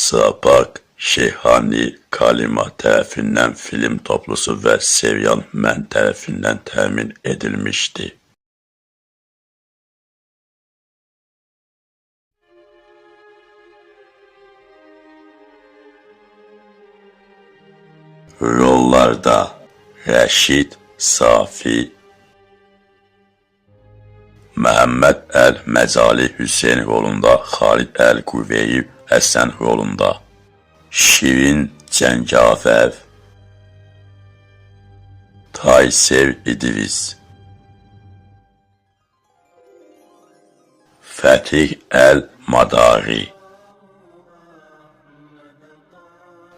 Sapak Şeyhani Kalima tərəfindən film toplusu və serial Mən tərəfindən təmin edilmişdi. Rollarda Rəşid Safi, Məhəmməd Əl-Məcali Hüseyn rolunda, Xalid Əl-Qüveyyi Həsən rolunda, Şirin Cəngavər, Taysev İdris, Fətih Əl-Madari,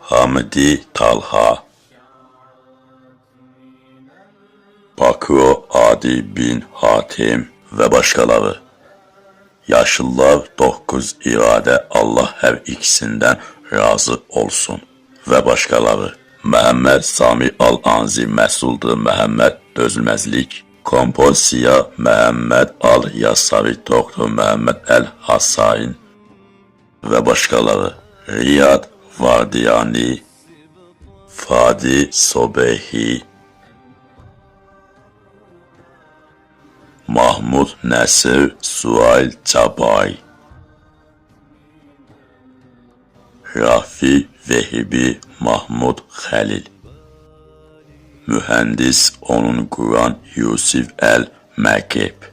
Hamdi Talha, Bakro Adi bin Hatim və başqaları. Yaşlılar 9 iradə Allah hər ikisindən razı olsun və başqaları. Məhəmməd Sami Al-Anzi Məsuldur Məhəmməd Dözülməzlik. Kompozisiya Məhəmməd Al-Yasavi Doktor Məhəmməd Əl-Hasain və başqaları. Riyad Vardiyani, Fadi Sobehi, Mahmud Nəsir Suayl Cabay, Rafi Vehibi Mahmud Xəlil, Mühəndis onun Quran Yusif Əl-Məqib,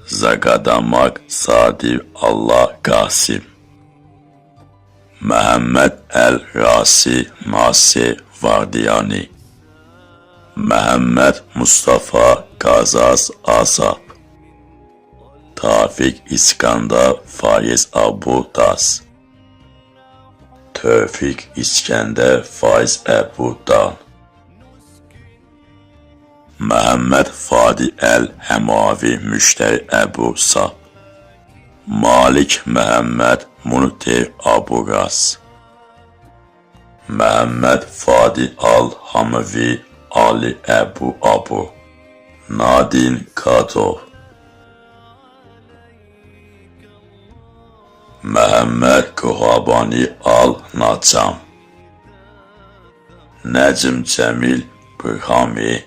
Zaqadamaq Sadir Allah Qasim, Məhəmməd Əl-Rasi Nasir Vardiyani, Məhəmməd Mustafa Qazaz Azab, Tafiq İskandar Faiz Abu Das, Tövfiq İskəndər Faiz Əbu Dan, Məhəmməd Fadi Əl-Həmavi Müştəri Əbu Sab, Malik Məhəmməd Muntir Aburas, Məhəmməd Fadi Al-Hamavi Ali Əbu Abu, Nadin Kadov, Məhəmməd Quhabani Al-Nacam, Nəcm Cəmil Bırhami,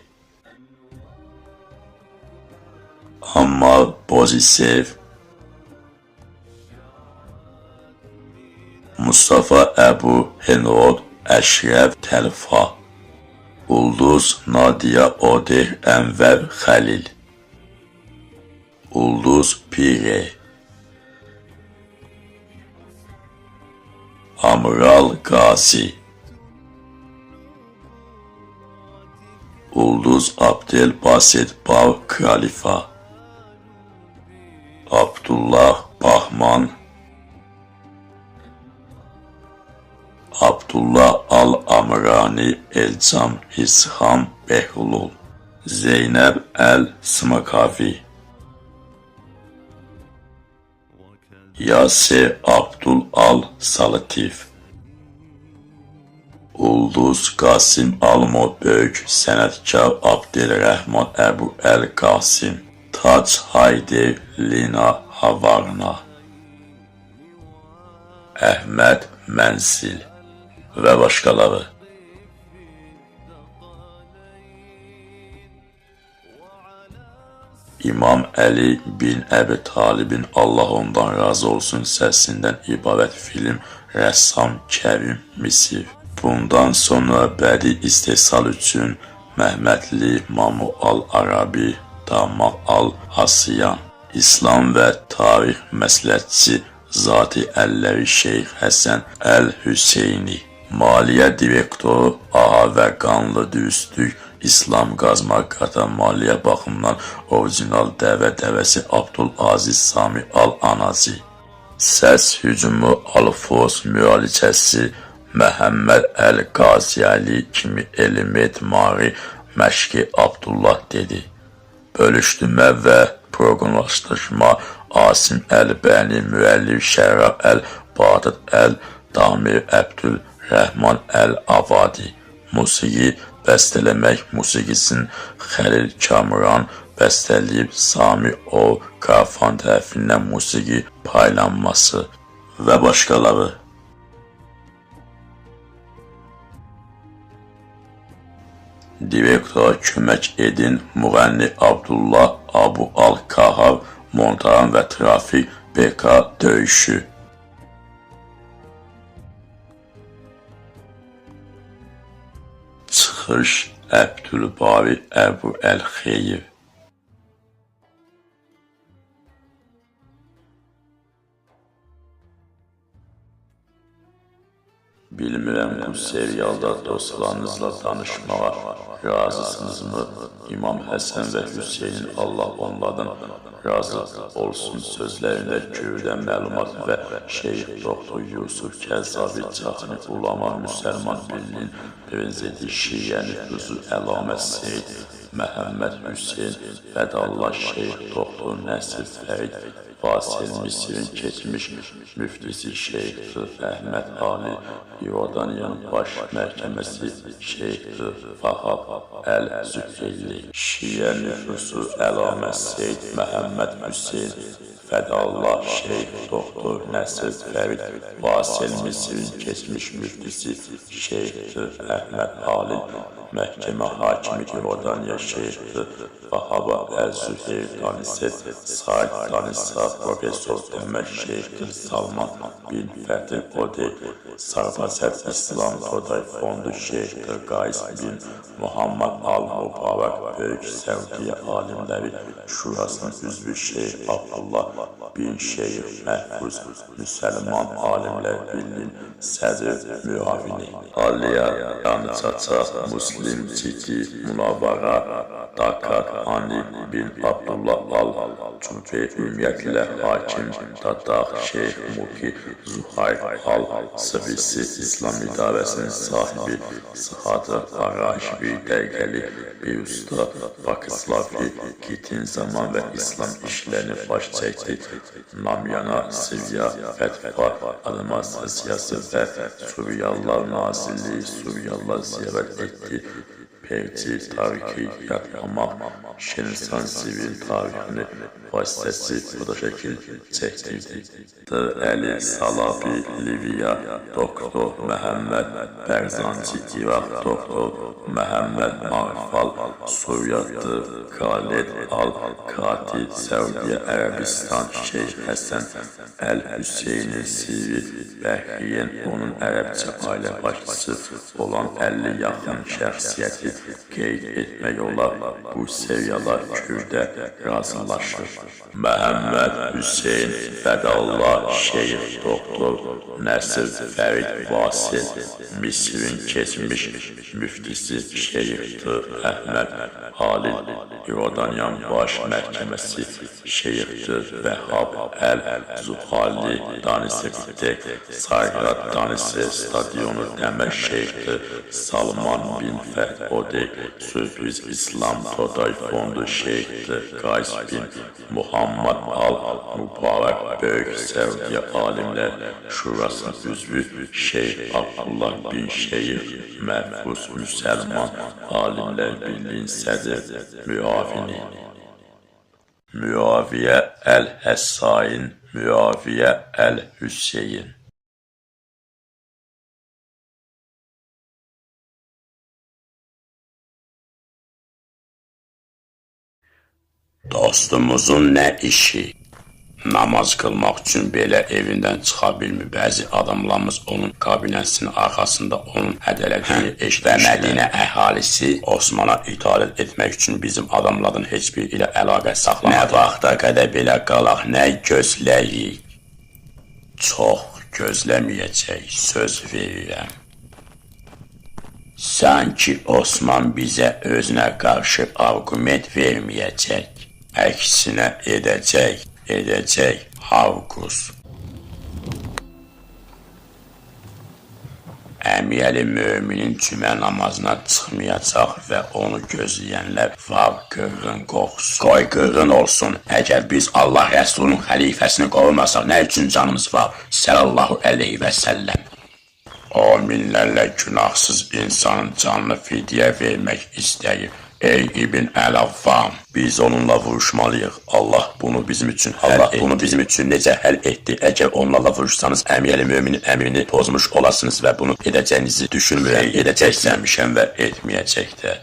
Ammar Bozisev, Mustafa Əbu Henrod Əşrəf Təlfa, Ulduz Nadia Odeh Ənvər Xəlil, Ulduz Pire, Amral Qazi, Ulduz Abdelbasit Bar Kralifa, Abdullah Bahman, Abdullah Al-Amrani Elcam İsham Behlul, Zeynəb Əl-Smakavi, Yasir Abdul Al-Salatif, Ulduz Qasim Almo Böyük Sənətkar Abdelrəhman Əbu Əl-Qasim, Tac Hayder Lina Havarna, Əhməd Mənsil və başqaları. İmam Əli bin Əbi Talibin Allah ondan razı olsun səsindən ibarət film rəssam Kərim Misir. Bundan sonra bədii istehsal üçün Məhmədli Mamu Al-Arabi, Damal Al-Hasiyan, İslam və tarix məsləhətçi Zati Əlləri Şeyx Həsən Əl-Hüseyni, Maliyyə Direktoru Aha və Qanlı Dürüstlük İslam Qazma Qatar maliyyə baxımından orijinal dəvəsi Abdülaziz Sami Al-Anazi, Səs Hücumu Al-Fos müalicəsi Məhəmməd Əl-Qaziyəli kimi elm-etmari məşqi Abdullah dedi. Bölüşdürmə və proqramlaşdırma Asim Əl-Bəni müəllif Şərra Əl-Badid Əl-Damir Əbdülrəhman Əl-Avadi, musiqi bəstələmək musiqisin Xəlil Kamran bəstələyib Sami O. Qarfan tərəfindən musiqi paylanması və başqaları. Direktora kömək edin müğənni Abdullah Abu Al-Kahar, montaran və trafik BK döyüşü. Çıxış Əbdülbari Əbu Əl-Xeyr. Bilmirəm bu serialda dostlarınızla danışmağa razısınızmı? İmam Həsən və Hüseynin Allah onlardan razı olsun sözlərində gövdən məlumat və Şeyx Doktor Yusuf Kəzavi Çatini Ulama Müsəlman Birliğinin prezidenti Şiyə nüfuzu Əlamət Seyid Məhəmməd Hüseyin Fədallah Şeyx Doktor Nəsir Fərid Fasil Misirin keçmiş müftisi Şeyx Əhməd Ali İordaniyan Baş Məhkəməsi Şeyx Fahab Əl-Züheyli Şiyə nüfusu Əlamət Seyid Məhəmməd Hüseyin Fədallah Şeyx Doktor Nəsir Fərid Fasil Misirin keçmiş müftisi Şeyx Əhməd Ali Məhkəmə Hakimi İordaniya Şeyx Fahab Əl-Züheyli Danisi Said Danisa Profesör Ömər Şeyx Salman bin Fəthi Odey Sarbazət İslam Today Fondu Şeyx Qays bin Muhammed Al-Mübarək Böyük Səudiyyə Alimləri Şurasının üzvü Şeyx Abdullah bin Şeyx Məhfuz Müsəlman Alimlər Birliğinin sədr müavini Aliya Yanıçaça Muslim Citi Munavvara Dakar Hani bin Abdullah Al-Cübey ümumiyyətlə Hakim Dadaq Şeyx Muki Zuhayr Al-Sıvisi İslam İdarəsinin sahibi Sıxatı Araşbi Dəqiqəli bir usta Pakislavi Gitin zaman və İslam işlərini baş çəkdi. Namyana Sivya Fətva Administrasiyası və Suriyalılar Nazirliyi Suriyalılar ziyarət etdi. Perci tarixi yadlamaq, Şirsan sivil tarixini vasitəsi bu da şəkil çəkdirdi. Əli Salabi Liviya Doktor Məhəmməd Bərzanci İraq Doktor Məhəmməd Marfal Suriyadır Khaled Al-Kati Səudiyyə Ərəbistan Şeyx Həsən Əl-Hüseyni Sivil Bəhriyen onun ərəbcə ailə başçısı olan 50 yaxın şəxsiyyəti qeyd etmək olar. Bu seviyeler Kürdə razılaşır. Məhəmməd Hüseyin Fədallah Şeyx Doktor Nəsir Fərid Vasil Misirin keçmiş müftisi Şeyx Əhməd Halil İordaniyan Baş Məhkəməsi Şeyx Vəhhab Əl-Zuhali Danisi Tek Sayrat Danisi Stadionu Dəmər Şeyx Salman bin Fəd Odey Sürpriz İslam Today Fondu Şeyx Qays bin Muhammed Al-Mübarək Böyük Səudiyyə Alimlər Şurasının üzvü Şeyx Abdullah bin Şeyx Məhfuz Müsəlman Alimlər Birliğinin sədr müavini Müaviyə Əl-Həssain Müaviyə Əl-Hüseyin Dostumuzun nə işi? Namaz qılmaq üçün belə evindən çıxa bilmir. Bəzi adamlarımız onun kabinəsinin arxasında onun hədələdiyini eşitmişlər. Və Mədinə əhalisi Osmana itaat etmək üçün bizim adamların heç bir ilə əlaqə saxlamadı. Nə vaxta qədər belə qalaq, nə gözləyik? Çox gözləməyəcək, söz verirəm. Sanki Osman bizə özünə qarşı arqument verməyəcək. Əksinə edəcək Havqus. Əmiyəli müminin cümə namazına çıxmayacaq və onu gözləyənlər var qırğın qoxusu. Qoy qırğın olsun. Əgər biz Allah Rəsulunun xəlifəsini qorumasaq, nə üçün canımız var? Sallallahu əleyhi və səlləm. O minlərlə günahsız insanın canını fidyə vermək istəyir. Ey İbn Əl-Avvam, biz onunla vuruşmalıyıq. Allah bunu bizim üçün necə həll etdi? Əgər onlarla vuruşsanız, əmiyəli müminin əmrini pozmuş olasınız və bunu edəcəyinizi düşünmürəm. Edəcəksənmişəm və etməyəcək də.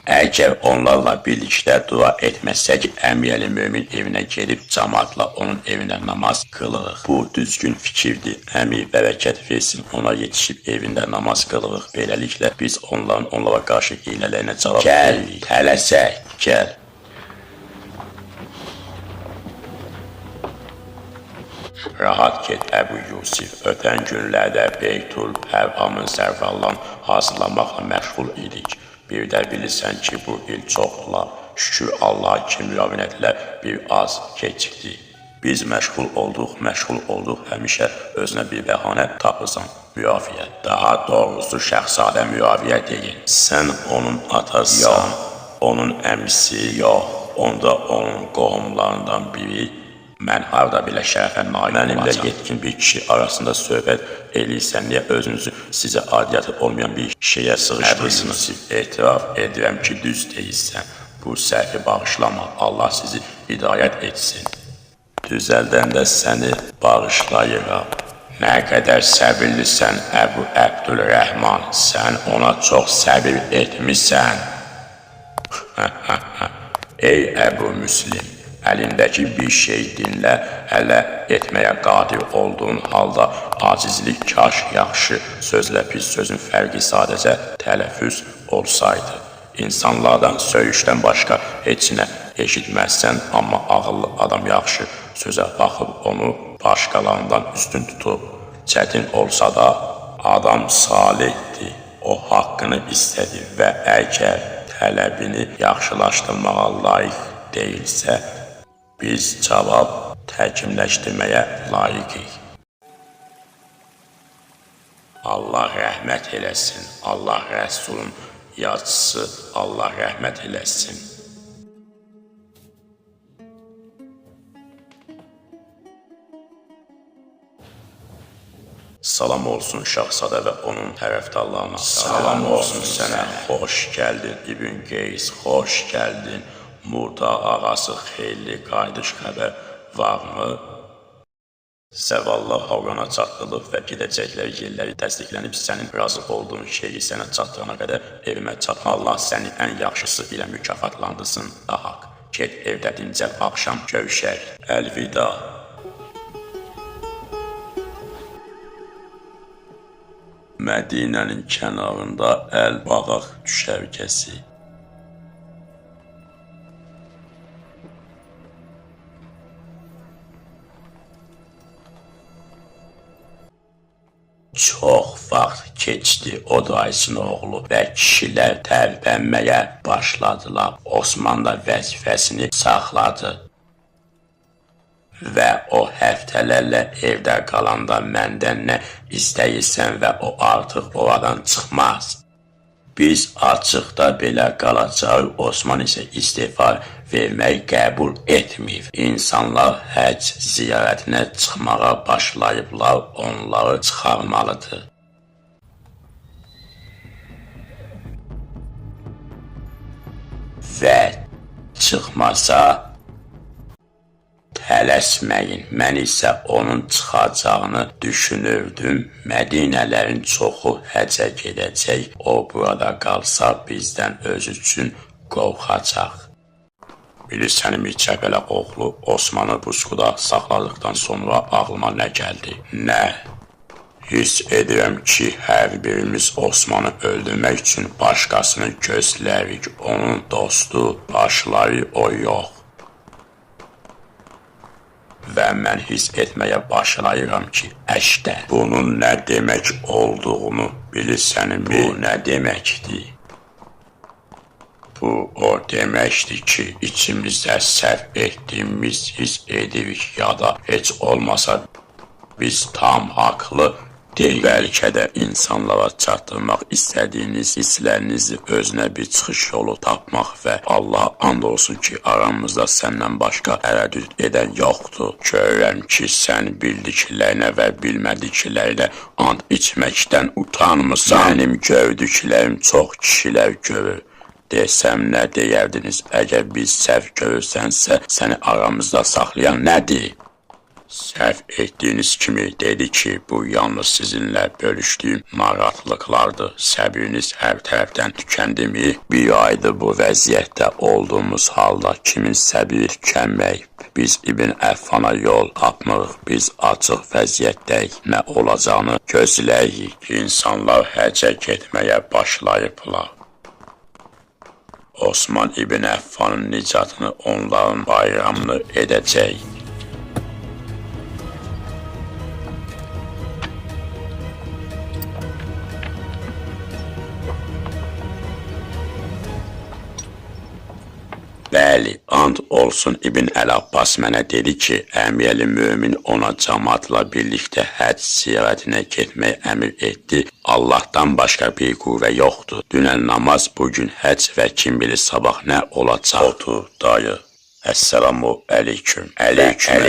Əgər onlarla birlikdə dua etməsək, Əmiyəli Mömin evinə gedib cəmaatla onun evində namaz qılırıq. Bu düzgün fikirdir. Əmi bərəkət versin, ona yetişib evində namaz qılırıq. Beləliklə biz onlara qarşı hilələrinə cavab veririk. Gəl, tələsək, gəl. Rahat get Əbu Yusif. Ötən günlərdə Beytul Hərramın sərvallan hazırlamaqla məşğul idik. Bir də bilirsən ki, bu il çoxlar, şükür Allah ki, müavinətlə bir az keçdi. Biz məşğul olduq, həmişə özünə bir bəhanə tapırsan, Müaviyə. Daha doğrusu Şəhzadə Müaviyə deyil. Sən onun atası, yox, onun əmisi, yox, onda onun qohumlarından biri. Mən harda belə şərəfə nail olacaq. Mənimlə yetkin bir kişi arasında söhbət eləyirsən, niyə özünüzü sizə adiyyatı olmayan bir şeyə sığışdırırsınız? Etiraf edirəm ki, düz deyilsən. Bu səhvi bağışlama, Allah sizi hidayət etsin. Düzəldəndə səni bağışlayıram. Nə qədər səbirlisən Əbu Əbdülrəhman, sən ona çox səbir etmişsən. Ey Əbu Müslim, əlindəki bir şey dinlə, hələ etməyə qadir olduğun halda acizlik kaş yaxşı sözlə pis sözün fərqi sadəcə tələffüz olsaydı. İnsanlardan söyüşdən başqa heç nə eşitməzsən, amma ağıllı adam yaxşı sözə baxıb onu başqalarından üstün tutub. Çətin olsa da adam salihdir, o haqqını istədi və əgər tələbini yaxşılaşdırmağa layiq deyilsə, biz cavab təkimləşdirməyə layiqik. Allah rəhmət eləsin, Allah Rəsulun yazısı, Allah rəhmət eləsin. Salam olsun Şahzadə və onun tərəfdarlarına. Salam olsun sənə, xoş gəldin İbn Qeys, xoş gəldin. Murda ağası xeyli qayıdış xəbər varmı? Zəvallah Havqana çatdırılıb və gedəcəkləri yerləri təsdiqlənib sənin razı olduğun şeyi sənə çatdırana qədər evimə çatma. Allah səni ən yaxşısı ilə mükafatlandırsın. Ahaq, get evdə dincəl, axşam görüşək. Əlvida. Mədinənin kənarında Əl-Bağaq düşərgəsi. Çox vaxt keçdi, o dayısının oğlu və kişilər tərpənməyə başladılar. Osman da vəzifəsini saxladı. Və o həftələrlə evdə qalanda məndən nə istəyirsən və o artıq oradan çıxmaz. Biz açıqda belə qalacaq, Osman isə istifa verməyi qəbul etmir. İnsanlar həcc ziyarətinə çıxmağa başlayıblar, onları çıxarmalıdır. Və çıxmasa tələsməyin. Mən isə onun çıxacağını düşünürdüm. Mədinələrin çoxu həcə gedəcək. O burada qalsa bizdən öz üçün qorxacaq. Bilirsən Mircəbələ oğlu Osmanı puskuda saxladıqdan sonra ağlıma nə gəldi? Nə? Hiss edirəm ki, hər birimiz Osmanı öldürmək üçün başqasını gözlərik. Onun dostu, başları o yox. Və mən hiss etməyə başlayıram ki, əşdə bunun nə demək olduğunu bilirsənmi? Bu nə deməkdir? Bu o deməkdir ki, içimizdə səhv etdiyimiz hiss edirik ya da heç olmasa biz tam haqlı deyil. Bəlkə də insanlara çatdırmaq istədiyiniz hisslərinizi özünə bir çıxış yolu tapmaq və Allah and olsun ki, aramızda səndən başqa tərəddüd edən yoxdur. Görürəm ki, sən bildiklərinə və bilmədiklərinə and içməkdən utanmırsan. Mənim gördüklərim çox kişilər görür. Desəm nə deyərdiniz? Əgər biz səhv görürsənsə, səni aramızda saxlayan nədir? Səhv etdiyiniz kimi dedi ki, bu yalnız sizinlə bölüşdüyüm narahatlıqlardır. Səbriniz hər tərəfdən tükəndimi? Bir aydır bu vəziyyətdə olduğumuz halda kimin səbri tükənməyib? Biz İbn Əffana yol tapmırıq, biz açıq vəziyyətdəyik. Nə olacağını gözləyik. İnsanlar həcə getməyə başlayıblar. Osman İbn Əffanın nicatını onların bayramını edəcək. Bəli, and olsun İbn Əl-Abbas mənə dedi ki, Əmir-i Mömin ona cəmaatla birlikdə həcc ziyarətinə getmək əmr etdi. Allahdan başqa bir qüvvə yoxdur. Dünən namaz, bugün həcc və kim bilir sabah nə olacaq? Otur, dayı. Əssəlamu əleyküm. Əleyküm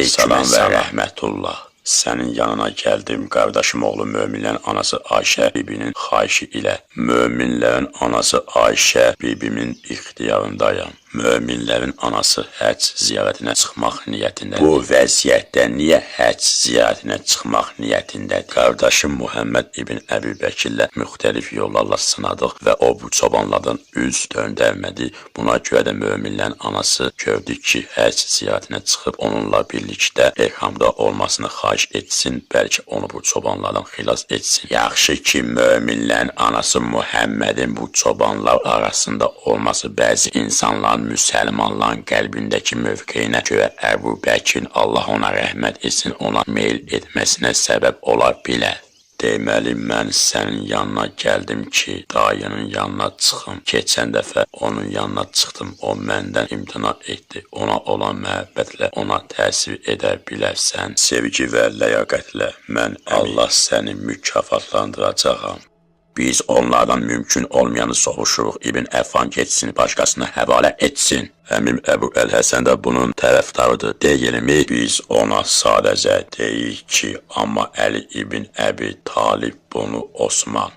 və rəhmətullah. Sənin yanına gəldim, qardaşım oğlu möminlərin anası Ayşə bibinin xahişi ilə. Möminlərin anası Ayşə bibimin ixtiyarındayam. Möminlərin anası həcc ziyarətinə çıxmaq niyyətindədir. Bu vəziyyətdə niyə həcc ziyarətinə çıxmaq niyyətindədir? Qardaşım Muhammed İbn Əbi Bəkirlə müxtəlif yollarla sınadıq və o bu çobanlardan üz döndərmədi. Buna görə də möminlərin anası gördü ki, həcc ziyarətinə çıxıb onunla birlikdə ehramda olmasını xahiş etsin, bəlkə onu bu çobanlardan xilas etsin. Yaxşı ki, möminlərin anası Muhammedin bu çobanlar arasında olması bəzi insanların müsəlmanların qəlbindəki mövqeyinə görə Əbu Bəkirin Allah ona rəhmət etsin, ona meyl etməsinə səbəb ola bilər. Deməli, mən sənin yanına gəldim ki, dayının yanına çıxım. Keçən dəfə onun yanına çıxdım, o məndən imtina etdi. Ona olan məhəbbətlə ona təsir edə bilərsən. Sevgi və ləyaqətlə mən Allah səni mükafatlandıracağam. Biz onlardan mümkün olmayanı soruşuruq. İbn Əffan geçsin, başqasına həvalə etsin. Əmim Əbu Əl-Həsən də bunun tərəfdarıdır, deyilmi? Biz ona sadəcə deyik ki, amma Əli İbn Əbi Talib bunu Osman,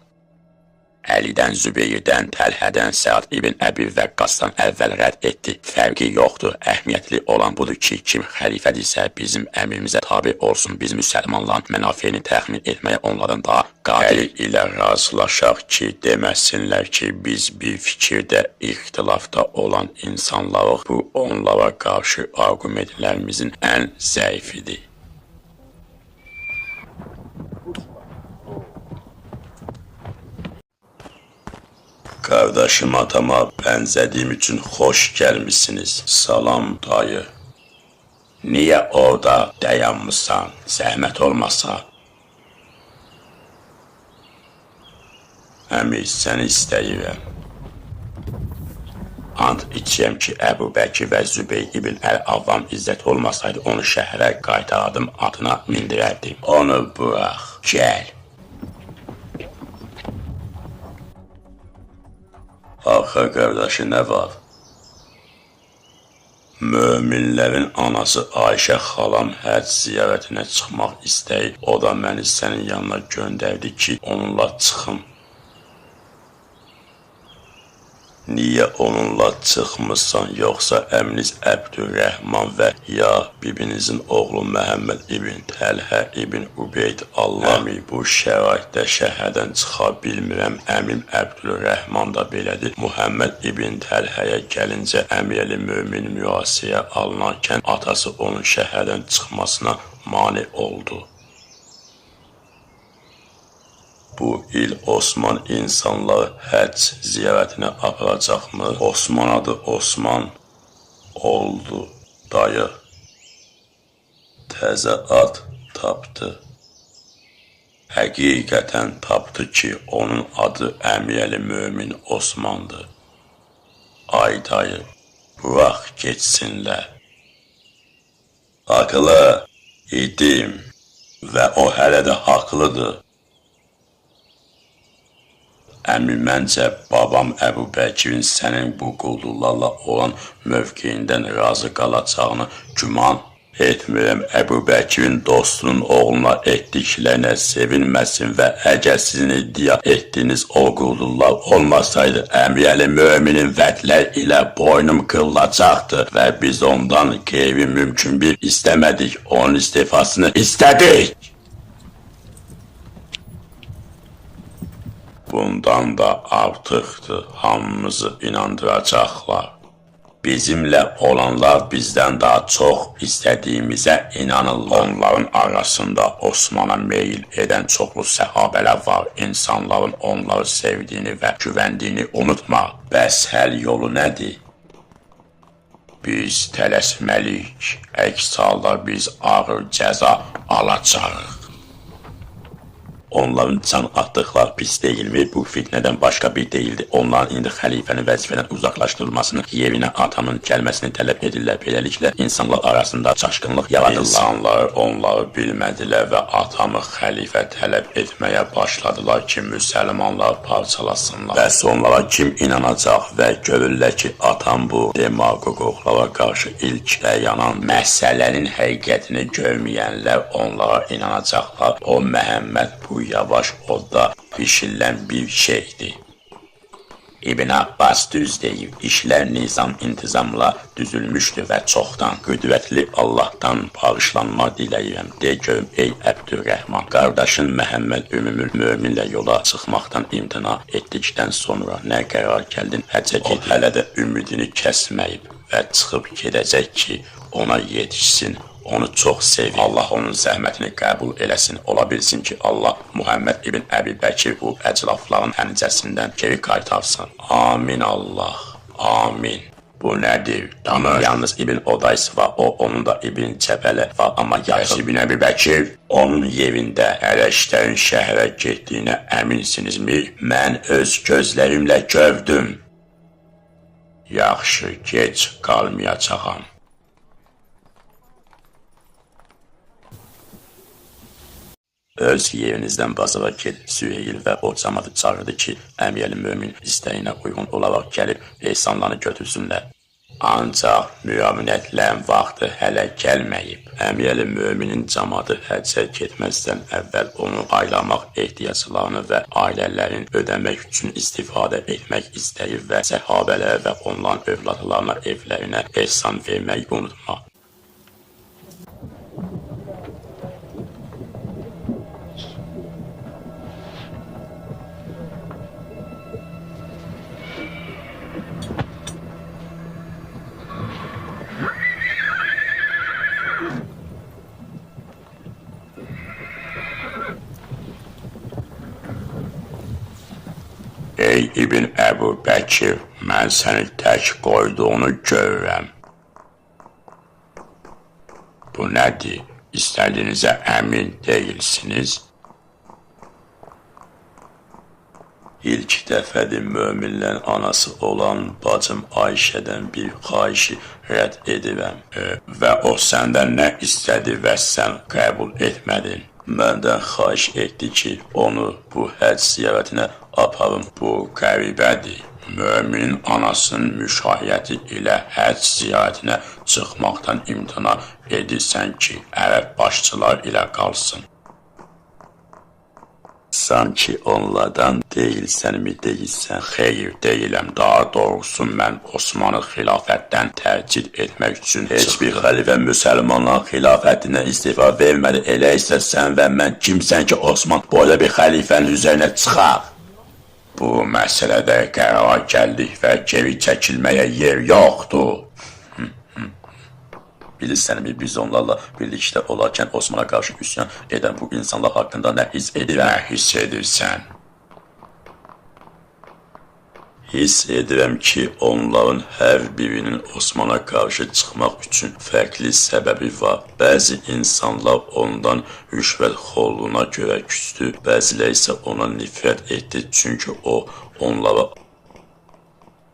Əlidən, Zübeyirdən, Təlhədən, Səad İbn Əbi Vəqqasdan əvvəl rədd etdi. Fərqi yoxdur. Əhəmiyyətli olan budur ki, kim xəlifədirsə bizim əmrimizə tabi olsun. Biz müsəlmanların mənafeyini təxmin etməyə onlardan daha qadir ilə razılaşaq ki, deməsinlər ki, biz bir fikirdə ixtilafda olan insanlarıq. Bu, onlara qarşı argumentlərimizin ən zəifidir. Qardaşım atama bənzədiyim üçün xoş gəlmişsiniz. Salam dayı. Niyə orada dayanmışsan? Zəhmət olmasa. Əmi, səni istəyirəm. And içəyəm ki, Əbu Bəkir və Zübeyir İbn Əl-Avvam izzət olmasaydı, onu şəhərə qaytardım, atına mindirərdim. Onu bırax, gəl. Arxa qardaşı nə var? Möminlərin anası Ayşə xalam həcc ziyarətinə çıxmaq istəyir. O da məni sənin yanına göndərdi ki, onunla çıxım. Niyə onunla çıxmırsan, yoxsa əminiz Əbdürrəhman və ya bibinizin oğlu Məhəmməd İbn Təlhə İbn Ubeyd Allah mi bu şəraitdə şəhərdən çıxa bilmirəm, əmim Əbdürrəhman da belədir. Muhammed İbn Təlhəyə gəlincə Əmir-i Mömin mühasirəyə alınarkən atası onun şəhərdən çıxmasına mane oldu. Bu il Osman insanları həcc ziyarətinə aparacaqmı? Osman adı Osman oldu, dayı. Təzə ad tapdı. Həqiqətən tapdı ki, onun adı Əmir-i Mömin Osmandır. Ay dayı, bırax geçsinlər. Haqlı idim və o hələ də haqlıdır. Əmi, məncə babam Əbu Bəkirin sənin bu quldurlarla olan mövqeyindən razı qalacağını güman etmirəm Əbu Bəkirin dostunun oğluna etdiklərinə sevinməsin və əgər sizin iddia etdiyiniz o quldurlar olmasaydı, Əmir-Əli Möminin vədlər ilə boynum qırılacaqdı və biz ondan qeyri-mümkün bir istəmədik, onun istifasını istədik. Bundan da artıqdır, hamımızı inandıracaqlar. Bizimlə olanlar bizdən daha çox istədiyimizə inanırlar. Onların arasında Osmana meyil edən çoxlu səhabələr var. İnsanların onları sevdiyini və güvəndiyini unutma. Bəs həll yolu nədir? Biz tələsməliyik. Əks halda biz ağır cəza alacağıq. Onların can atdıqları pis deyilmi? Bu fitnədən başqa bir deyildi. Onların indi xəlifənin vəzifədən uzaqlaşdırılmasını, yerinə atamın gəlməsini tələb edirlər. Beləliklə, insanlar arasında çaşqınlıq yaradırlar. İnsanlar onları bilmədilər və atamı xəlifə tələb etməyə başladılar ki, müsəlmanlar parçalasınlar. Bəs onlara kim inanacaq və görürlər ki, atam bu demagoqlara qarşı ilk bəyanan məsələnin həqiqətini görməyənlər onlara inanacaqlar. O Məhəmməd bu yavaş odda pişirilən bir şeydir. İbn Abbas düz deyib, işlər nizam-intizamla düzülmüşdür və çoxdan qüdrətli Allahdan bağışlanma diləyirəm. De görüm, ey Əbdürrəhman, qardaşın Məhəmməd Ümmül Möminlə yola çıxmaqdan imtina etdikdən sonra nə qərar gəldin həcə gedib? O hələ də ümidini kəsməyib və çıxıb gedəcək ki, ona yetişsin. Onu çox sevir. Allah onun zəhmətini qəbul eləsin. Ola bilsin ki, Allah Muhammed ibn Əbi Bəkir bu əclafların həncəsindən geri qaytarsın. Amin Allah. Amin. Bu nədir? Tanır. Yalnız İbn Odays var, onun da İbn Cəbələ var, amma yaxın. İbn Əbi Bəkir onun yerində Ərəşlərin şəhərə getdiyinə əminsinizmi? Mən öz gözlərimlə gördüm. Yaxşı, gec qalmayacağam. Öz yerinizdən bazara gedib Süheyl və o cəmaatı çağırdı ki, Əmir-Əli Mömin istəyinə uyğun olaraq gəlib ehsanlarını götürsünlər. Ancaq müavinətlərin vaxtı hələ gəlməyib. Əmir-Əli Möminin cəmaatı həccə getməzdən əvvəl onu aylamaq ehtiyaclarını və ailələrin ödəmək üçün istifadə etmək istəyir və səhabələrə və onların övladlarına evlərinə ehsan verməyi unutma. Ey İbn Əbu Bəkir, mən səni tək qoyduğunu görürəm. Bu nədir? İstədiyinizə əmin deyilsiniz? İlk dəfədir möminlərin anası olan bacım Ayşədən bir xahişi rədd edirəm. Və o səndən nə istədi və sən qəbul etmədin? Məndən xahiş etdi ki, onu bu həcc ziyarətinə aparım. Bu qəribədir. Möminin anasının müşahiyyəti ilə həcc ziyarətinə çıxmaqdan imtina edirsən ki, ərəb başçılar ilə qalsın. Sanki onlardan deyilsənmi deyilsən? Xeyr, deyiləm. Daha doğrusu mən Osmanlı xilafətdən tərcid etmək üçün heç bir xəlifə müsəlmanların xilafətinə istifa vermədi. Elə isə sən və mən kimsən ki, Osman böyle bir xəlifənin üzərinə çıxar? Bu məsələdə qərara gəldik və geri çəkilməyə yer yoxdur. Bilirsənmi, biz onlarla birlikdə olarkən Osmana qarşı üsyan edən bu insanlar haqqında nə hiss edirəm? Nə hiss edirsən? Hiss edirəm ki, onların hər birinin Osmana qarşı çıxmaq üçün fərqli səbəbi var. Bəzi insanlar ondan rüşvətxorluğuna görə küstü, bəziləri isə ona nifrət etdi, çünki o onlara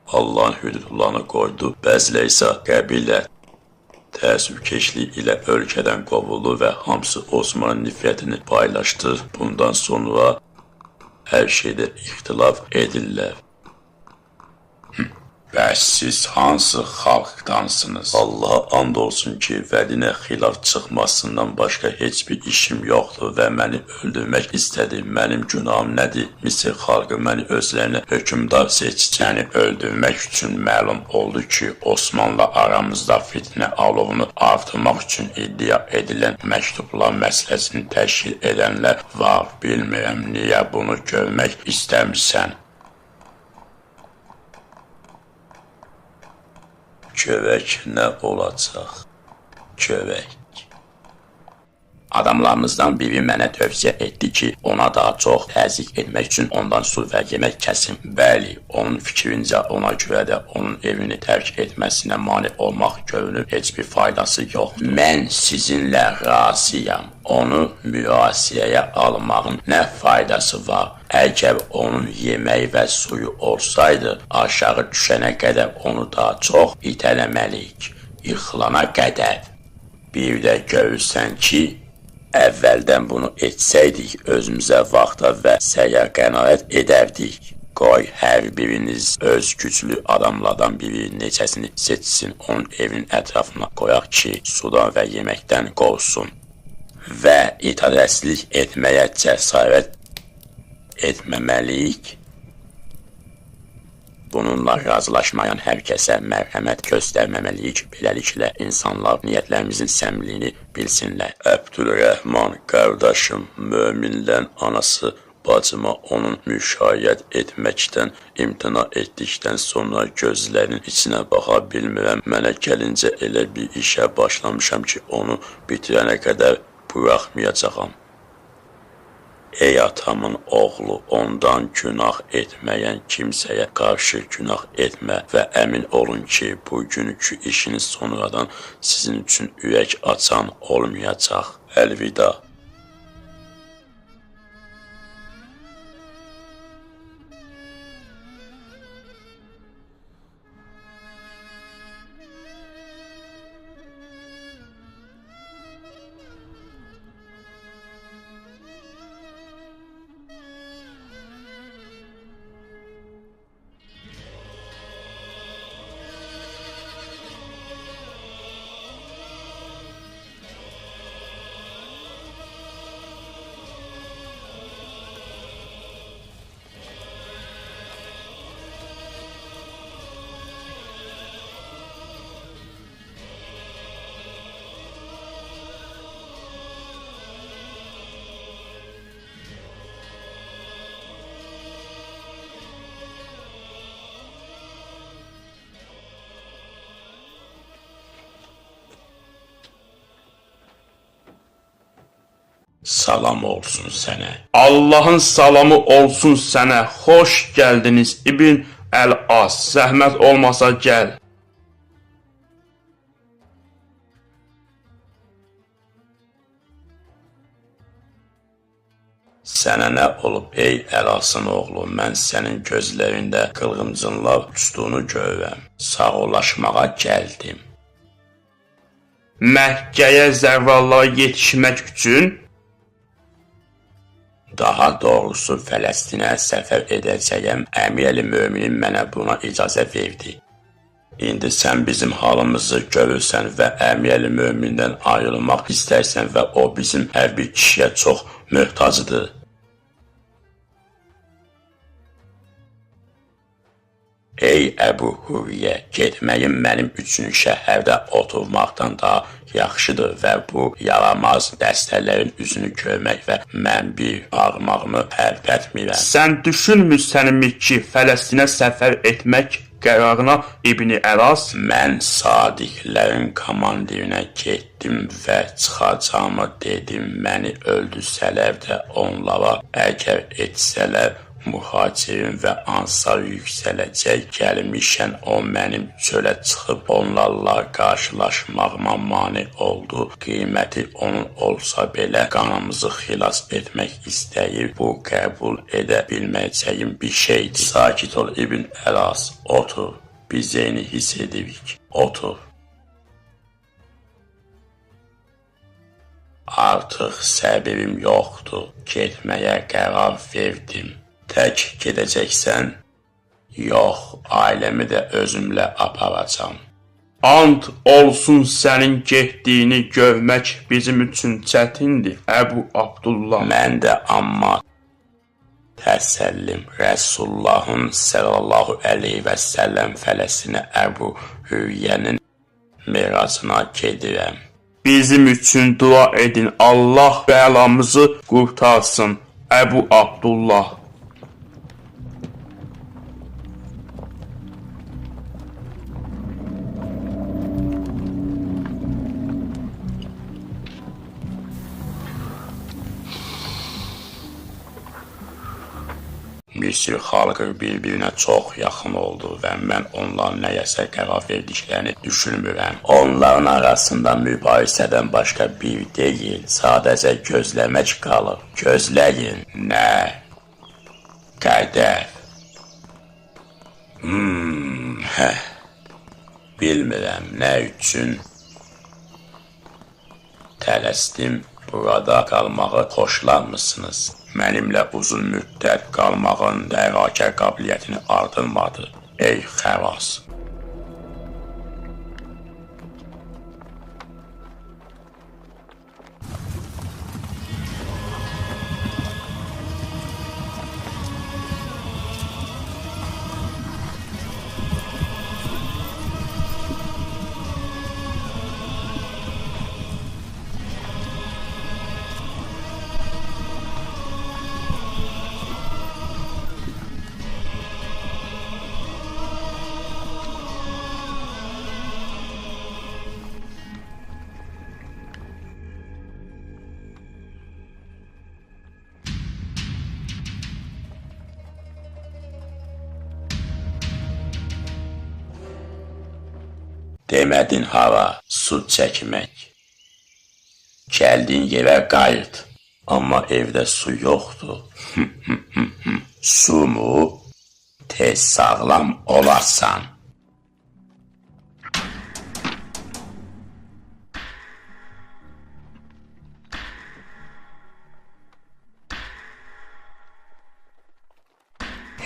Allahın hüdudlarını qoydu, bəziləri isə qəbilə təəssübkeşlik ilə ölkədən qovuldu və hamısı Osmanın nifrətini paylaşdı. Bundan sonra hər şeydə ixtilaf edirlər. Bəs siz hansı xalqdansınız? Allaha and olsun ki, vədinə xilaf çıxmasından başqa heç bir işim yoxdur və məni öldürmək istədi. Mənim günahım nədir? Misir xalqı məni özlərinə hökmdar seçdi. Səni öldürmək üçün məlum oldu ki, Osmanlı aramızda fitnə alovunu artırmaq üçün iddia edilən məktublar məsələsini təşkil edənlər var. Bilmirəm, niyə bunu görmək istəmirsən? Kövək nə olacaq? Kövək. Adamlarımızdan biri mənə tövsiyə etdi ki, ona daha çox təzyiq etmək üçün ondan su və yemək kəsim. Bəli, onun fikrincə ona görə də onun evini tərk etməsinə mane olmaq görünür, heç bir faydası yox. Mən sizinlə razıyam. Onu müasirəyə almağın nə faydası var? Əgər onun yeməyi və suyu olsaydı, aşağı düşənə qədər onu daha çox itələməliyik, yıxılana qədər. Bir də görürsən ki, əvvəldən bunu etsəydik, özümüzə vaxta və səyə qənaət edərdik. Qoy hər biriniz öz güclü adamlardan biri neçəsini seçsin, onun evinin ətrafına qoyaq ki, sudan və yeməkdən qovsun. Və itaətsizlik etməyə cəsarət etməməliyik. Bununla razılaşmayan hər kəsə mərhəmət göstərməməliyik. Beləliklə, insanlar niyyətlərimizin səmliyini bilsinlər. Əbdülrəhman qardaşım, möminlərin anası, bacıma onun müşayiət etməkdən imtina etdikdən sonra gözlərinin içinə baxa bilmirəm. Mənə gəlincə elə bir işə başlamışam ki, onu bitirənə qədər buraxmayacağam. Ey atamın oğlu, ondan günah etməyən kimsəyə qarşı günah etmə və əmin olun ki, bugünkü işiniz sonradan sizin üçün ürək açan olmayacaq. Əlvida. Salam olsun sənə. Allahın salamı olsun sənə. Xoş gəldiniz İbn Əl-As. Zəhmət olmasa gəl. Sənə nə olub ey Əlasın oğlu? Mən sənin gözlərində qılğımcınlar uçduğunu görürəm. Sağollaşmağa gəldim. Məkkəyə zərvallara yetişmək üçün daha doğrusu Fələstinə səfər edəcəyəm. Əmir-əli möminin mənə buna icazə verdi. İndi sən bizim halımızı görürsən və Əmir-əli mömindən ayrılmaq istərsən və o bizim hər bir kişiyə çox möhtacıdır. Ey Əbu Hurriyə, getməyim mənim üçün şəhərdə oturmaqdan daha yaxşıdır və bu yaramaz dəstələrin üzünü görmək və mən bir armağımı pərpətmirəm. Sən düşünmürsənmi ki, Fələstinə səfər etmək qərarına İbn Əlas? Mən sadiqlərin komandirinə getdim və çıxacağımı dedim. Məni öldürsələr də onlara əgər etsələr, Mühacirin və Ansar yüksələcək. Gəlmişən o mənim çölə çıxıb onlarla qarşılaşmağıma mane oldu. Qiyməti onun olsa belə qanımızı xilas etmək istəyir. Bu qəbul edə bilməyəcəyim bir şeydir. Sakit ol İbn Əlas, otur. Biz eyni hiss edirik. Otur. Artıq səbirim yoxdur. Getməyə qərar verdim. Tək gedəcəksən, Yox, ailəmi də özümlə aparacam. And olsun sənin getdiyini görmək bizim üçün çətindir, Əbu Abdullah. Mən də amma təsəllim Rəsullahın sallallahu əleyhi və səlləm fələsinə Əbu Hüyyənin miracına gedirəm. Bizim üçün dua edin, Allah bəlamızı qurtarsın, Əbu Abdullah. Misir xalqı bir-birinə çox yaxın oldu və mən onların nəyəsə qərar verdiklərini düşünmürəm. Onların arasında mübahisədən başqa bir deyil, sadəcə gözləmək qalır. Gözləyin. Nə? Qədər. Bilmirəm nə üçün tələsdim. Burada qalmağı xoşlanmısınız? Mənimlə uzun müddət qalmağın dərrakə qabiliyyətini artırmadı. Ey xəvas! Demədin hava, su çəkmək. Gəldiyin yerə qayıt. Amma evdə su yoxdur. Su mu? Tez sağlam olarsan.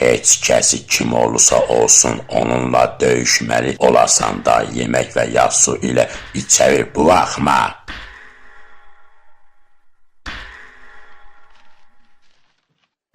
Heç kəsi kim olursa olsun onunla döyüşməli olasan da yemək və ya su ilə içəri buraxma.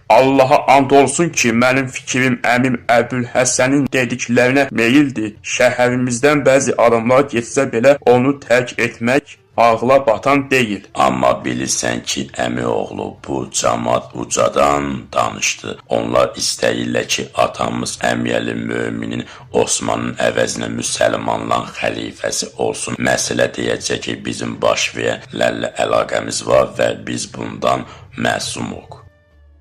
Allaha and olsun ki, mənim fikrim əmim Əbülhəsənin dediklərinə meyildir. Şəhərimizdən bəzi adamlar getsə belə onu tərk etmək ağla batan deyil. Amma bilirsən ki, əmi oğlu bu cəmaat ucadan danışdı. Onlar istəyirlər ki, atamız Əmiyəli Möminin Osmanın əvəzinə müsəlmanların xəlifəsi olsun. Məsələ deyəcək ki, bizim baş verənlərlə əlaqəmiz var və biz bundan məsumuq.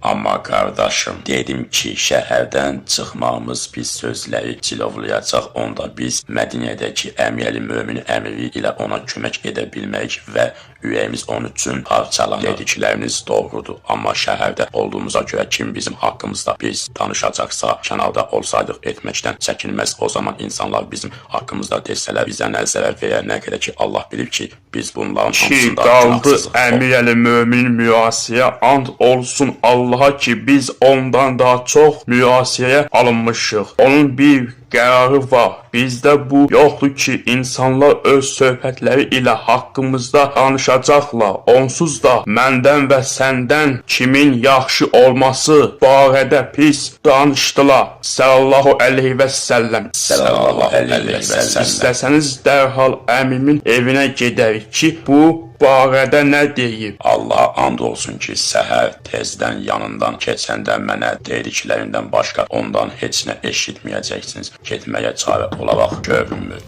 Amma qardaşım, dedim ki, şəhərdən çıxmağımız biz sözləri cilovlayacaq, onda biz Mədinədəki Əmiyəli Mömin əmiri ilə ona kömək edə bilmək və ürəyimiz onun üçün parçalanır. Dedikləriniz doğrudur, amma şəhərdə olduğumuza görə kim bizim haqqımızda biz danışacaqsa, kənarda olsaydıq etməkdən çəkinməz. O zaman insanlar bizim haqqımızda desələr, bizə nə zərər verər, nə qədər ki, Allah bilir ki, biz bunların hamısında qaldı Əmiyəli Möminin müasirəyə and olsun Allaha ki, biz ondan daha çox müasirəyə alınmışıq. Onun bir qərarı var. Bizdə bu yoxdur ki, insanlar öz söhbətləri ilə haqqımızda danışacaqlar. Onsuz da məndən və səndən kimin yaxşı olması barədə pis danışdılar. Sallallahu əleyhi və səlləm. Sallallahu əleyhi və səlləm. İstəsəniz dərhal əmimin evinə gedərik ki, bu barədə nə deyib? Allah and olsun ki, səhər tezdən yanından keçəndə mənə dediklərindən başqa ondan heç nə eşitməyəcəksiniz. Getməyə çarə olaraq görünmür.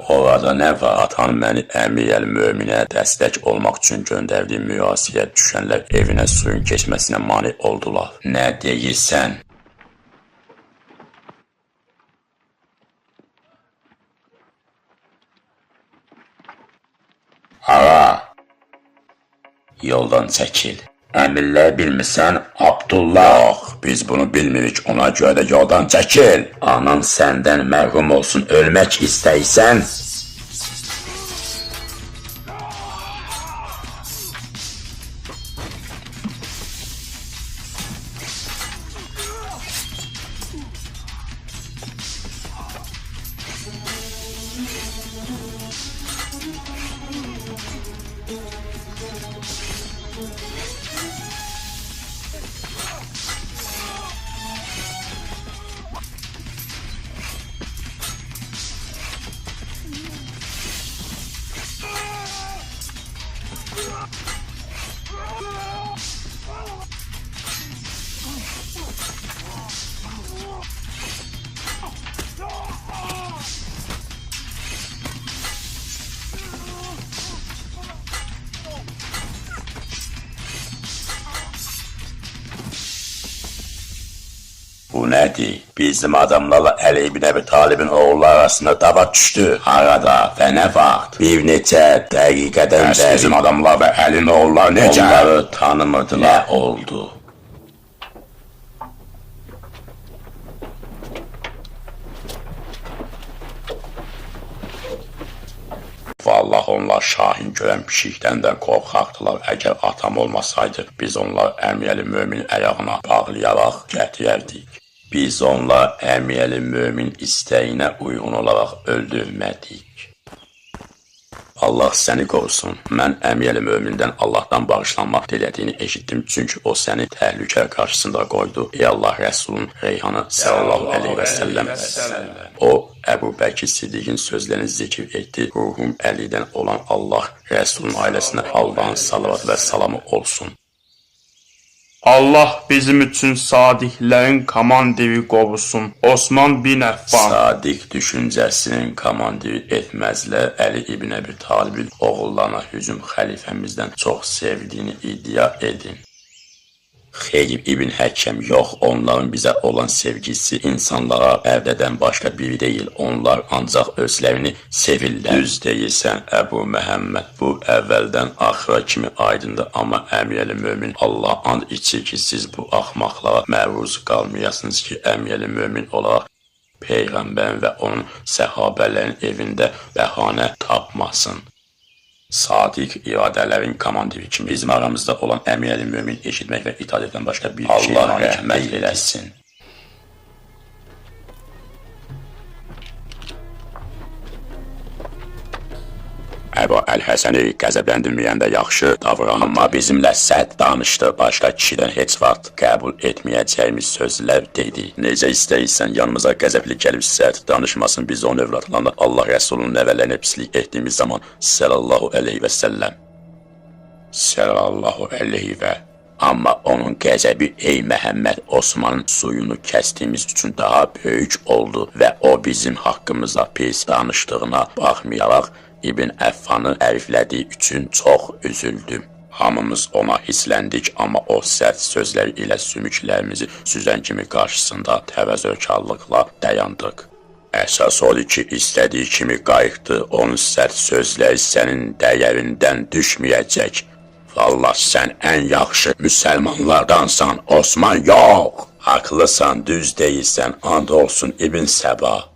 Orada nə var? Atan məni Əmiyəl Möminə dəstək olmaq üçün göndərdiyi mühasirəyə düşənlər evinə suyun keçməsinə mane oldular. Nə deyirsən? Hara? Yoldan çəkil. Əmirlər bilmirsən, Abdullah. Yox, biz bunu bilmirik, ona görə də yoldan çəkil. Anan səndən mərhum olsun, ölmək istəysən. Bu nədir? Bizim adamlarla Əli ibn Əbi Talibin oğulları arasında dava düşdü. Harada və nə vaxt? Bir neçə dəqiqədən bəri bizim adamlar və Əlinin oğulları necə? Onları tanımırdılar. Nə oldu? Vallahi onlar Şahin görən pişikdən də qorxaqdılar. Əgər atam olmasaydı, biz onlar Əmiyəli Mömin ayağına bağlayaraq gətirərdik. Biz onlar Əmiyəli Mömin istəyinə uyğun olaraq öldürmədik. Allah səni qorusun. Mən Əmiyəli Mömindən Allahdan bağışlanmaq dilədiyini eşitdim. Çünki o səni təhlükə qarşısında qoydu. Ey Allah Rəsulun Reyhanı sallallahu aleyhi və səlləm. O, Əbu Bəkir Siddiqin sözlərini zikr etdi. Ruhum Əlidən olan Allah Rəsulun ailəsinə Allahın salavat və salamı olsun. Allah bizim üçün sadiqlərin komandiri qorusun. Osman bin Əffan. Sadiq düşüncəsinin komandiri etməzlər. Əli ibn Əbi Talibin oğullarına hücum xəlifəmizdən çox sevdiyini iddia edin. Xeyib ibn Həkəm yox, onların bizə olan sevgisi insanlara əvdədən başqa biri deyil. Onlar ancaq özlərini sevirlər. Düz deyilsən Əbu Məhəmməd, bu əvvəldən axıra kimi aydındır. Amma Əmiyəli Mömin Allah and içir ki, siz bu axmaqlara məruz qalmayasınız ki, Əmiyəli Mömin olaraq Peyğəmbərin və onun səhabələrin evində bəhanə tapmasın. Sadiq iradələrin komandiri kimi bizim aramızda olan Əmiyəli Mömin eşitmək və itaat etdən başqa bir şey Allah rəhmət eləsin. Əbu Əl-Həsəni qəzəbləndirməyəndə yaxşı davranır. Amma bizimlə sərt danışdı. Başqa kişidən heç vaxt qəbul etməyəcəyimiz sözlər dedi. Necə istəyirsən yanımıza qəzəbli gəlib sərt danışmasın. Biz onun övladlarına Allah Rəsulunun nəvələrinə pislik etdiyimiz zaman sallallahu aleyhi və səlləm. Sallallahu aleyhi və Amma onun qəzəbi ey Məhəmməd Osmanın suyunu kəsdiyimiz üçün daha böyük oldu və o bizim haqqımıza pis danışdığına baxmayaraq İbn Əffanı əriflədiyi üçün çox üzüldüm. Hamımız ona hisləndik, amma o sərt sözlər ilə sümüklərimizi süzən kimi qarşısında təvəzzökarlıqla dayandıq. Əsas odur ki, istədiyi kimi qayıtdı, onun sərt sözləri sənin dəyərindən düşməyəcək. Vallah sən ən yaxşı müsəlmanlardansan, Osman yox. Haqlısan, düz deyilsən, and olsun İbn Səba.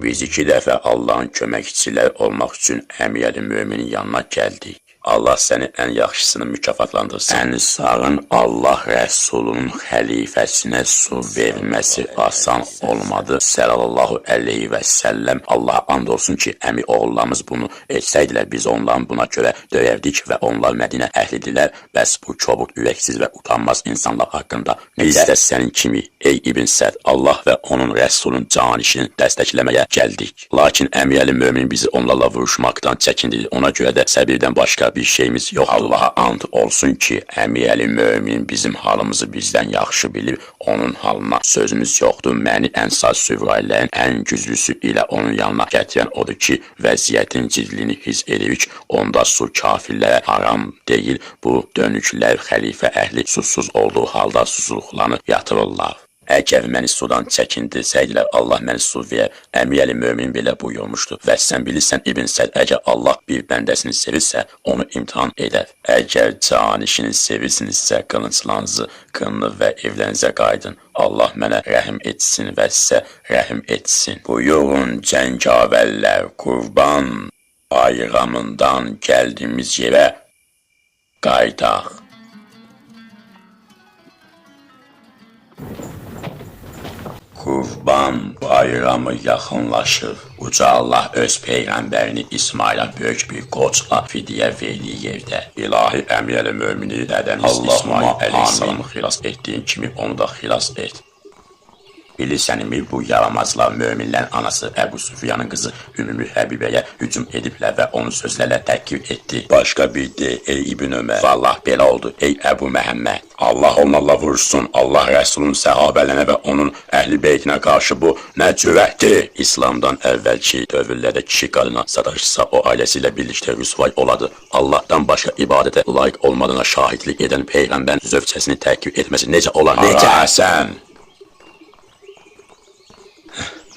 Biz 2 dəfə Allahın köməkçiləri olmaq üçün Əmiyəli Möminin yanına gəldik. Allah səni ən yaxşısını mükafatlandırsın. Ən sağın Allah Rəsulunun xəlifəsinə su verməsi asan olmadı. Sallallahu aleyhi və səlləm. Allaha and olsun ki, əmi oğullarımız bunu etsəydilər, biz onların buna görə döyərdik və onlar Mədinə əhlidirlər. Bəs bu çobuk, ürəksiz və utanmaz insanlar haqqında biz də sənin kimi, ey İbn Səd, Allah və onun Rəsulun canişini dəstəkləməyə gəldik. Lakin Əmiyəli Mömin bizi onlarla vuruşmaqdan çəkindirdi. Ona görə də səbirdən başqa bir şeyimiz yox. Allaha and olsun ki, Əmiyəli Mömin bizim halımızı bizdən yaxşı bilir. Onun halına sözümüz yoxdur. Məni Ənsar süvarilərin ən güclüsü ilə onun yanına gətirən odur ki, vəziyyətin cidliyini hiss edirik. Onda su kafirlərə haram deyil. Bu dönüklər xəlifə əhli susuz olduğu halda susuzluqlarını yatırırlar. Əgər məni sudan çəkindirsəydilər, Allah məni su verər. Əmiyəli Mömin belə buyurmuşdu. Və sən bilirsən İbn Səd, əgər Allah bir bəndəsini sevirsə, onu imtihan edər. Əgər canişini sevirsinizsə, qılınclarınızı qınını və evlərinizə qaydın. Allah mənə rəhim etsin və sizə rəhim etsin. Buyurun cəngavərlər, Qurban bayramından gəldiyimiz yerə qaydaq. Qurban bayramı yaxınlaşır. Uca Allah öz Peyğəmbərini İsmailə böyük bir qoçla fidyə verdiyi yerdə. İlahi Əmiyəli Mömini dədəniz İsmail əleyhissalamı xilas etdiyin kimi onu da xilas et. Bilirsənmi bu yaramazlar möminlərin anası Əbu Süfyanın qızı Ümmü Həbibəyə hücum ediblər və onu sözlərlə təhqir etdi. Başqa bir de, ey İbn Ömər, vallah belə oldu, ey Əbu Məhəmməd. Allah onlarla vursun, Allah Rəsulun səhabələrinə və onun əhl-i beytinə qarşı bu nə cürətdir? İslamdan əvvəlki dövrlərdə kişi qadına sataşsa o ailəsi ilə birlikdə rüsvay oladı. Allahdan başqa ibadətə layiq olmadığına şahidlik edən Peyğəmbər zövcəsini təhqir etməsi necə olar? Necə sən?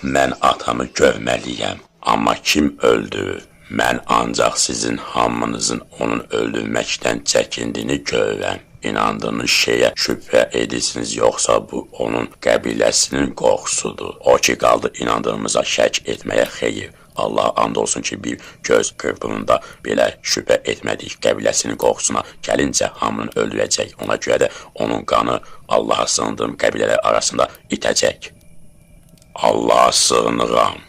Mən atamı görməliyəm. Amma kim öldü? Mən ancaq sizin hamınızın onun öldürməkdən çəkindiyini görürəm. İnandığınız şeyə şübhə edirsiniz, yoxsa bu onun qəbiləsinin qorxusudur. O ki qaldı inandığımıza şək etməyə xeyir. Allah and olsun ki bir göz qırpımında belə şübhə etmədik. Qəbiləsinin qorxusuna gəlincə hamını öldürəcək. Ona görə də onun qanı Allaha sığındığım qəbilələr arasında itəcək. Allaha sığınıram.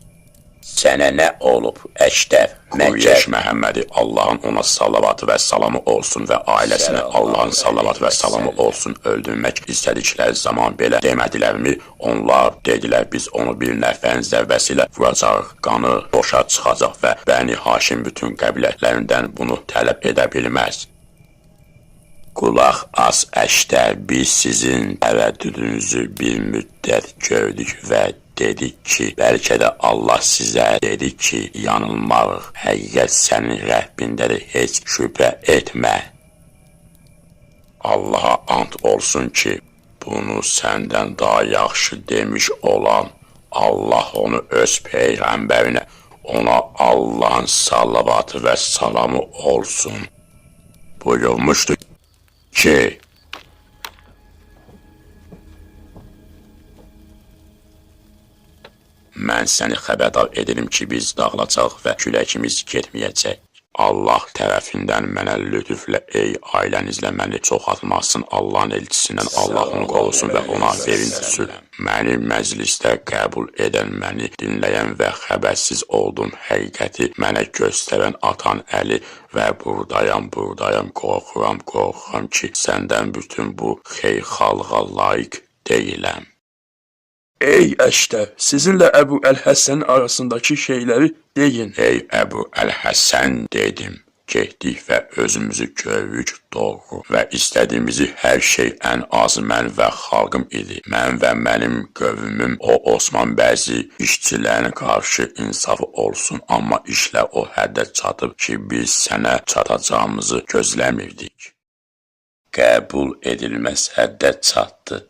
Sənə nə olub, Əşdər? Qureyş Məhəmmədi Allahın ona salavatı və salamı olsun və ailəsinə Allahın salavatı və salamı olsun öldürmək istədikləri zaman belə demədilərmi? Onlar dedilər, biz onu bir nəfərin zərbəsi ilə vuracaq, qanı boşa çıxacaq və Bəni Haşim bütün qəbilələrindən bunu tələb edə bilməz. Qulaq as Əşdər, biz sizin tərəddüdünüzü bir müddət gördük və dedik ki, bəlkə də Allah sizə dedi ki, yanılmarıq, həqiqət sənin rəhbindədir, heç şübhə etmə. Allaha and olsun ki, bunu səndən daha yaxşı demiş olan Allah onu öz Peyğəmbərinə, ona Allahın salavatı və salamı olsun buyurmuşdu ki, mən səni xəbərdar edirəm ki, biz dağılacaq və küləkimiz getməyəcək. Allah tərəfindən mənə lütflə, ey ailənizlə məni çoxaltmasın, Allahın elçisindən Allah onu qorusun və ona verin sülh. Məni məclisdə qəbul edən, məni dinləyən və xəbərsiz olduğum həqiqəti mənə göstərən atan Əli və buradayam, qorxuram ki, səndən bütün bu xeyirxalığa layiq deyiləm. Ey Əşdər, sizinlə Əbu Əl-Həsən arasındakı şeyləri deyin. Ey Əbu Əl-Həsən, dedim. Getdik və özümüzü görürük doğru və istədiyimizi hər şey ən az mən və xalqım idi. Mən və mənim qövmüm, o Osman bəzi işçilərinə qarşı insafı olsun, amma işlə o həddə çatıb ki, biz sənə çatacağımızı gözləmirdik. Qəbul edilməz həddə çatdı.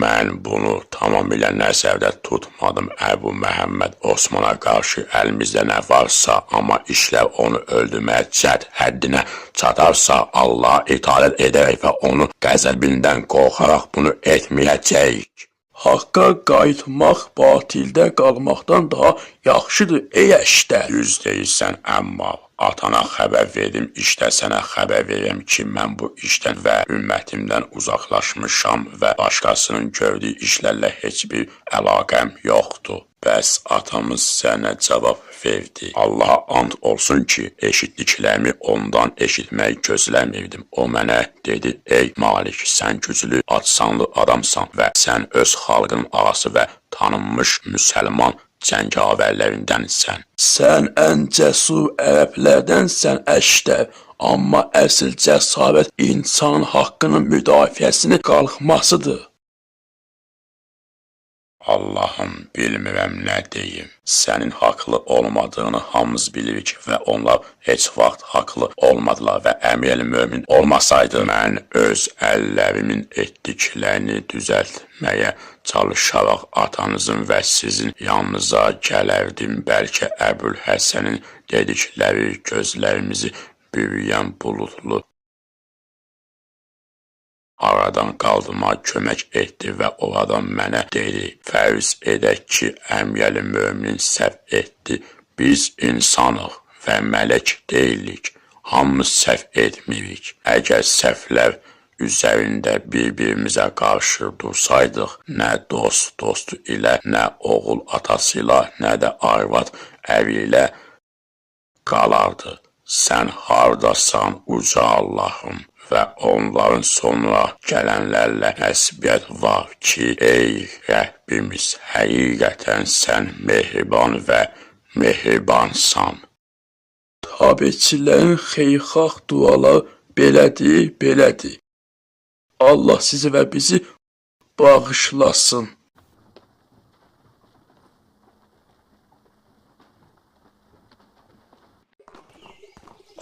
Mən bunu tamamilə nəzərdə tutmadım. Əbu Məhəmməd Osmana qarşı əlimizdə nə varsa, amma işlər onu öldürməyə cəhd həddinə çatarsa, Allaha itaət edərək və onun qəzəbindən qorxaraq bunu etməyəcəyik. Haqqa qayıtmaq batildə qalmaqdan daha yaxşıdır, ey Əşdər. Düz deyirsən, amma atana xəbər verdim, işdə sənə xəbər verirəm ki, mən bu işdən və ümmətimdən uzaqlaşmışam və başqasının gördüyü işlərlə heç bir əlaqəm yoxdur. Bəs atamız sənə cavab verdi. Allaha and olsun ki, eşitdiklərimi ondan eşitməyi gözləmirdim. O mənə dedi, ey Malik, sən güclü, acsanlı adamsan və sən öz xalqının ağası və tanınmış müsəlman cəngavərlərindənsən. Sən ən cəsur ərəblərdənsən Əşdər, amma əsl cəsarət insan haqqının müdafiəsini qalxmasıdır. Allahım, bilmirəm nə deyim. Sənin haqlı olmadığını hamımız bilirik və onlar heç vaxt haqlı olmadılar və əmir mömin olmasaydı, mən öz əllərimin etdiklərini düzəltməyə çalışaraq atanızın və sizin yanınıza gələrdim. Bəlkə Əbül Həsənin dedikləri gözlərimizi bürüyən bulutlu aradan qaldırma kömək etdi və oradan mənə dedi, fərz edək ki, əmyəli mömin səhv etdi. Biz insanıq və mələk deyilik, hamımız səhv etmirik. Əgər səhvlər üzərində bir-birimizə qarşı dursaydıq, nə dostu ilə, nə oğul atası ilə, nə də arvad əri ilə qalardı. Sən hardasan uca Allahım və onların sonra gələnlərlə nəsbiyyət var ki, ey Rəbbimiz, həqiqətən sən mehriban və mehribansan. Tabiçilərin xeyirxah duaları belədir. Allah sizi və bizi bağışlasın.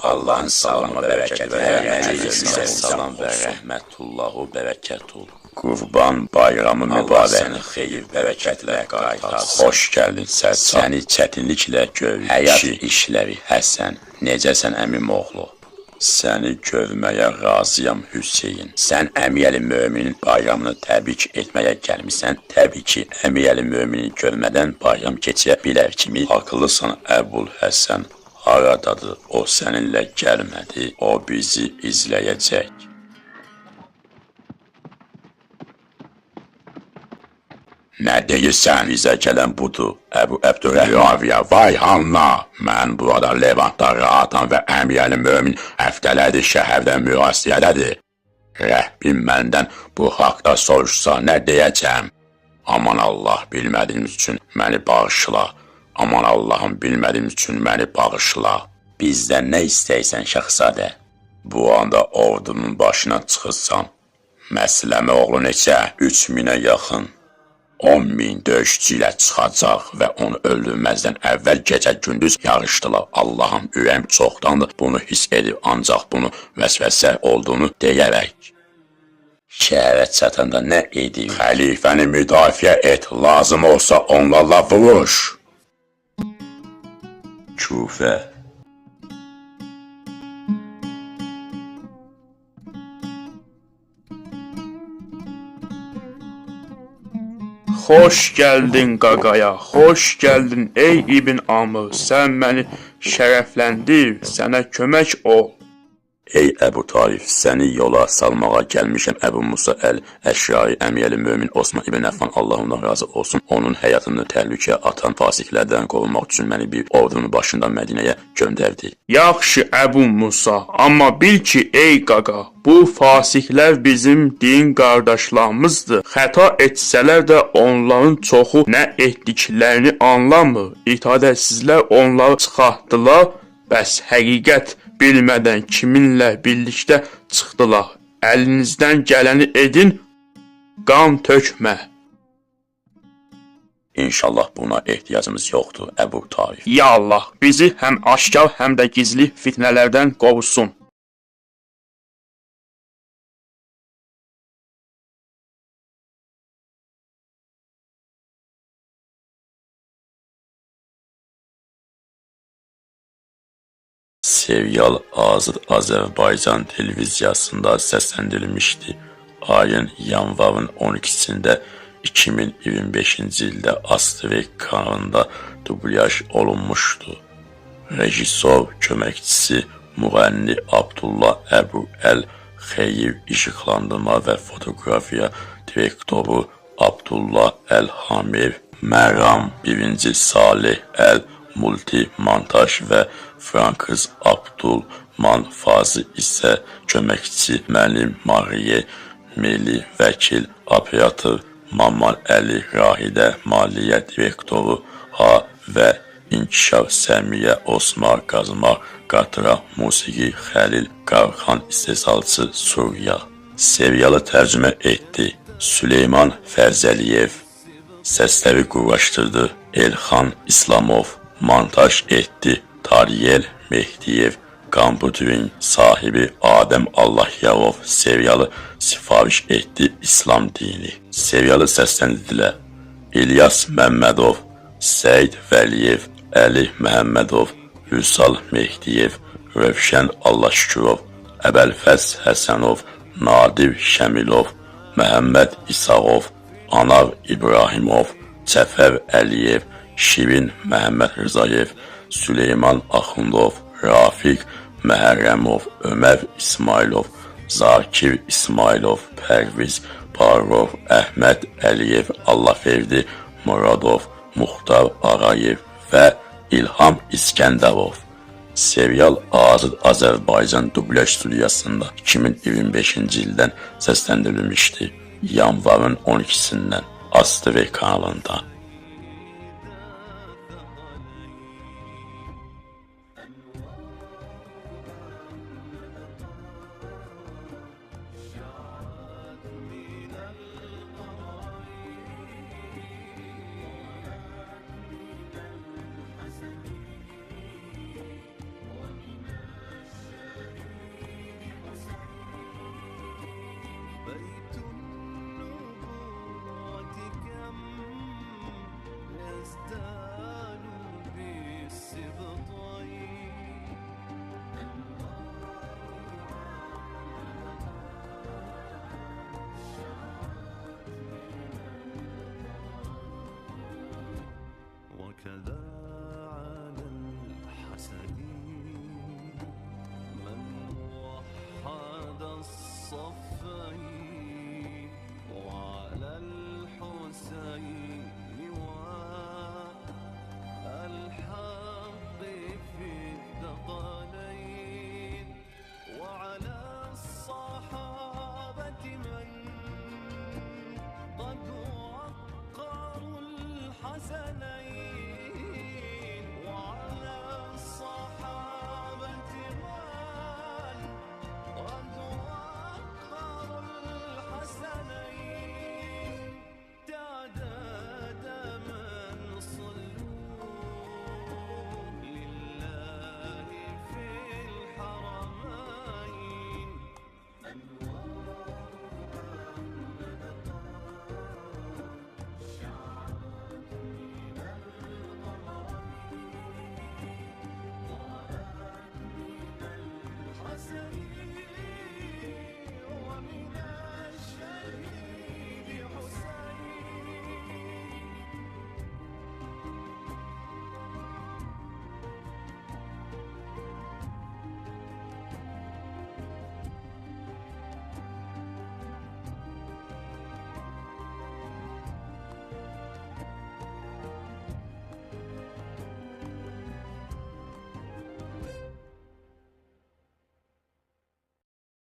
Allah'ın salamı, bereket ve herkese salam ve rahmetullahu berekatuhu. Kurban bayramı mübarək, xeyir, bərəkətlə qaytarsın. Xoş gəldin Sərcan. Səni çətinliklə görürük. Həyat işləri Həsən. Necəsən əmim oğlu? Səni görməyə razıyam Hüseyin. Sən Əmiyəli Möminin bayramını təbrik etməyə gəlmisən. Təbii ki, Əmiyəli Mömini görmədən bayram keçə bilər kimi. Haqlısan Əbul Həsən. Haradadır, o səninlə gəlmədi, o bizi izləyəcək. Nə deyirsən, bizə gələn budur, Əbu Əbdürrəhmaviyə, vay Hanna, mən burada Levantda rahatam və Əmiyəli Mömin həftələrdir şəhərdə müasiyədədir. Rəbbim məndən bu haqda soruşsa nə deyəcəm? Aman Allah, bilmədiyimiz üçün məni bağışla. Aman Allahım, bilmədiyim üçün məni bağışla. Bizdən nə istəysən şəxsadə? Bu anda ordunun başına çıxırsan. Məsələmi oğlu neçə? 3000-ə yaxın. 10.000 döyüşçü ilə çıxacaq və onu öldürməzdən əvvəl gecə gündüz yarışdılar. Allahım, ürəyim çoxdandır bunu hiss edib, ancaq bunu vəsvəsə olduğunu deyərək. Şəhərə çatanda nə edib? Xəlifəni müdafiə et, lazım olsa onlarla vuruş. Küfə. Xoş gəldin qaqaya, xoş gəldin ey İbn Amr, sən məni şərəfləndir, sənə kömək ol. Ey Əbu Talib, səni yola salmağa gəlmişəm. Əbu Musa Əl-Əşrari, Əmiyəli Mömin Osman İbn Əffan, Allah ondan razı olsun, onun həyatını təhlükəyə atan fasiklərdən qorunmaq üçün məni bir ordunun başından Mədinəyə göndərdi. Yaxşı Əbu Musa, amma bil ki ey qaqa, bu fasiklər bizim din qardaşlarımızdır. Xəta etsələr də onların çoxu nə etdiklərini anlamır. İtadətsizlər onları çıxartdılar, bəs həqiqət bilmədən kiminlə birlikdə çıxdılar. Əlinizdən gələni edin, qan tökmə. İnşallah buna ehtiyacımız yoxdur, Əbu Talib. Ya Allah, bizi həm aşkar, həm də gizli fitnələrdən qorusun. Serial Azərbaycan televiziyasında səsləndirilmişdi. Ayın yanvarın 12-sində 2025-ci ildə Astrek kanalında dublyaj olunmuşdu. Rejissor köməkçisi müğənni Abdullah Əbu Əl-Xeyir, işıqlandırma və fotoqrafiya direktoru Abdullah Əl-Hamir, Məram 1. Salih Əl-Multi-montaj və Frankız Abdulman Fazı isə köməkçi müəllim Mariye Meli, vəkil operator Mamal Əli, Rahidə maliyyə direktoru Ha və İnkişaf Səmiyə Osmar Qazmar Qatıra Musiqi Xəlil Qarxan istehsalçı Suriya. Serialı tərcümə etdi Süleyman Fərzəliyev, səsləri quraşdırdı Elxan İslamov, montaj etdi Tariyel Mehdiyev, kompüterin sahibi Adəm Allahyarov, serialı sifariş etdi İslam dini. Serialı səsləndirdilər İlyas Məmmədov, Səid Vəliyev, Əli Məhəmmədov, Vüsal Mehdiyev, Rövşən Allahşükürov, Əbəlfəz Həsənov, Nadir Şəmilov, Məhəmməd İsağov, Anar İbrahimov, Cəfər Əliyev, Şirin Məhəmməd Rızayev, Süleyman Axundov, Rafiq Məhərrəmov, Ömər İsmailov, Zakir İsmailov, Pərviz Parov, Əhməd Əliyev, Allahverdi Muradov, Muxtar Ağayev və İlham İskəndərov. Serial Azərbaycan dublaj studiyasında 2025-ci ildən səsləndirilmişdi. Yanvarın 12-sindən ASTV kanalında.